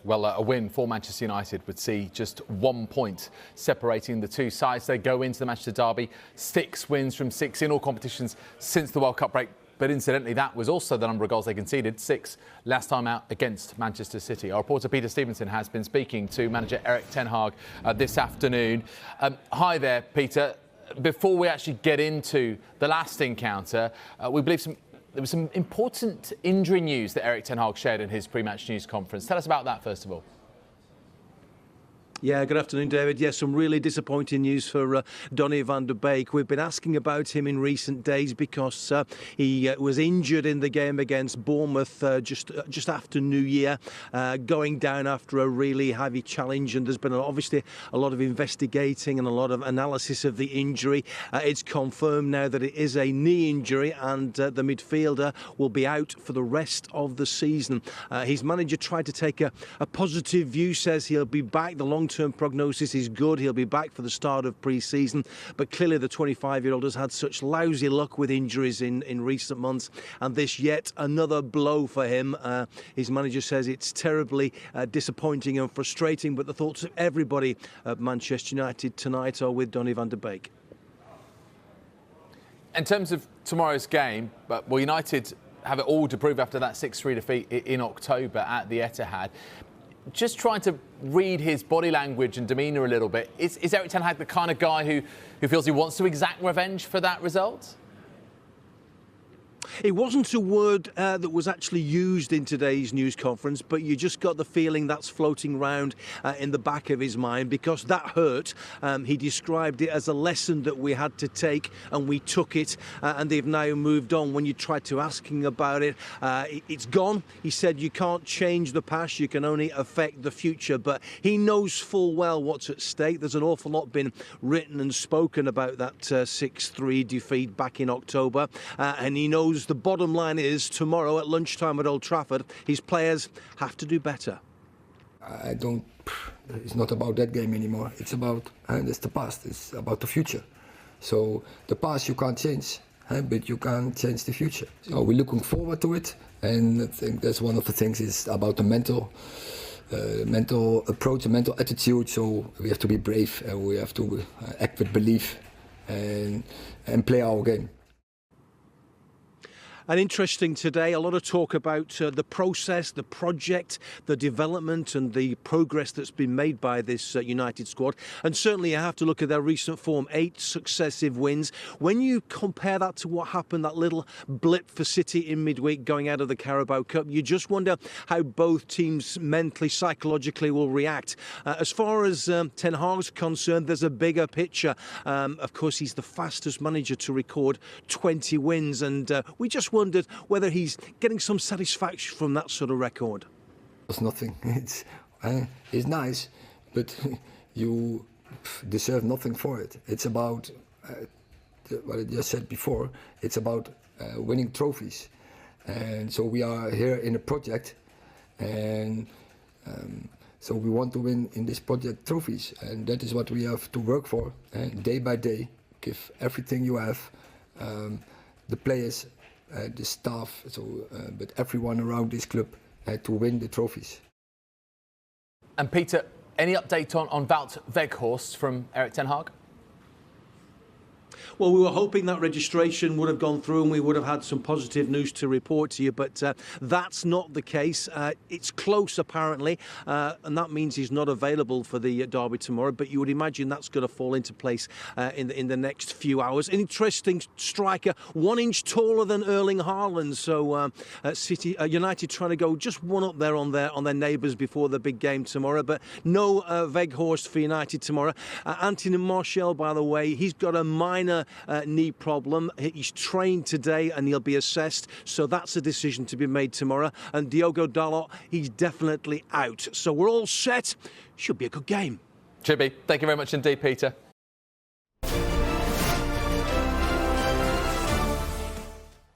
Well, a win for Manchester United would see just 1 point separating the two sides. They go into the Manchester derby, 6 wins from 6 in all competitions since the World Cup break. But incidentally, that was also the number of goals they conceded, 6 last time out against Manchester City. Our reporter Peter Stevenson has been speaking to manager Erik Ten Hag this afternoon. Hi there, Peter. Before we actually get into the last encounter, we believe there was some important injury news that Erik Ten Hag shared in his pre-match news conference. Tell us about that, first of all. Yeah, good afternoon, David. Yes, some really disappointing news for Donny Van De Beek. We've been asking about him in recent days because he was injured in the game against Bournemouth just after New Year, going down after a really heavy challenge. And there's been obviously a lot of investigating and a lot of analysis of the injury. It's confirmed now that it is a knee injury, and the midfielder will be out for the rest of the season. His manager tried to take a positive view, says he'll be back. The long-term prognosis is good. He'll be back for the start of pre-season, but clearly the 25-year-old has had such lousy luck with injuries in recent months, and this yet another blow for him. His manager says it's terribly disappointing and frustrating, but the thoughts of everybody at Manchester United tonight are with Donny Van De Beek. In terms of tomorrow's game, well, United have it all to prove after that 6-3 defeat in October at the Etihad. Just trying to read his body language and demeanour a little bit, is Erik Ten Hag the kind of guy who feels he wants to exact revenge for that result? It wasn't a word that was actually used in today's news conference, but you just got the feeling that's floating around in the back of his mind, because that hurt. He described it as a lesson that we had to take, and we took it, and they've now moved on. When you tried to ask him about it, it's gone. He said you can't change the past, you can only affect the future, but he knows full well what's at stake. There's an awful lot been written and spoken about that 6-3 defeat back in October, and he knows the bottom line is tomorrow at lunchtime at Old Trafford, his players have to do better. It's not about that game anymore. It's about, it's the past, it's about the future. So the past you can't change, but you can change the future. So we're looking forward to it, and I think that's one of the things is about the mental approach, the mental attitude. So we have to be brave, and we have to act with belief and play our game. And interesting today, a lot of talk about the process, the project, the development and the progress that's been made by this United squad. And certainly you have to look at their recent form, 8 successive wins. When you compare that to what happened, that little blip for City in midweek going out of the Carabao Cup, you just wonder how both teams mentally, psychologically will react. As far as Ten Hag's concerned, there's a bigger picture. Of course, he's the fastest manager to record 20 wins, and we just wondered whether he's getting some satisfaction from that sort of record. It's nothing. It's nice, but you deserve nothing for it. It's about what I just said before. It's about winning trophies, and so we are here in a project, and so we want to win in this project trophies, and that is what we have to work for. And day by day, give everything you have, the players. The staff, but everyone around this club to win the trophies. And Peter, any update on Wout Weghorst from Erik Ten Hag? Well, we were hoping that registration would have gone through and we would have had some positive news to report to you, but that's not the case. It's close, apparently, and that means he's not available for the derby tomorrow, but you would imagine that's going to fall into place in the next few hours. An interesting striker, 1 inch taller than Erling Haaland, so United trying to go just one up there on their neighbours before the big game tomorrow, but no Weghorst for United tomorrow. Anthony Martial, by the way, he's got a minor knee problem. He's trained today and he'll be assessed, so that's a decision to be made tomorrow. And Diogo Dalot, he's definitely out. So we're all set. Should be a good game. Should be. Thank you very much indeed, Peter.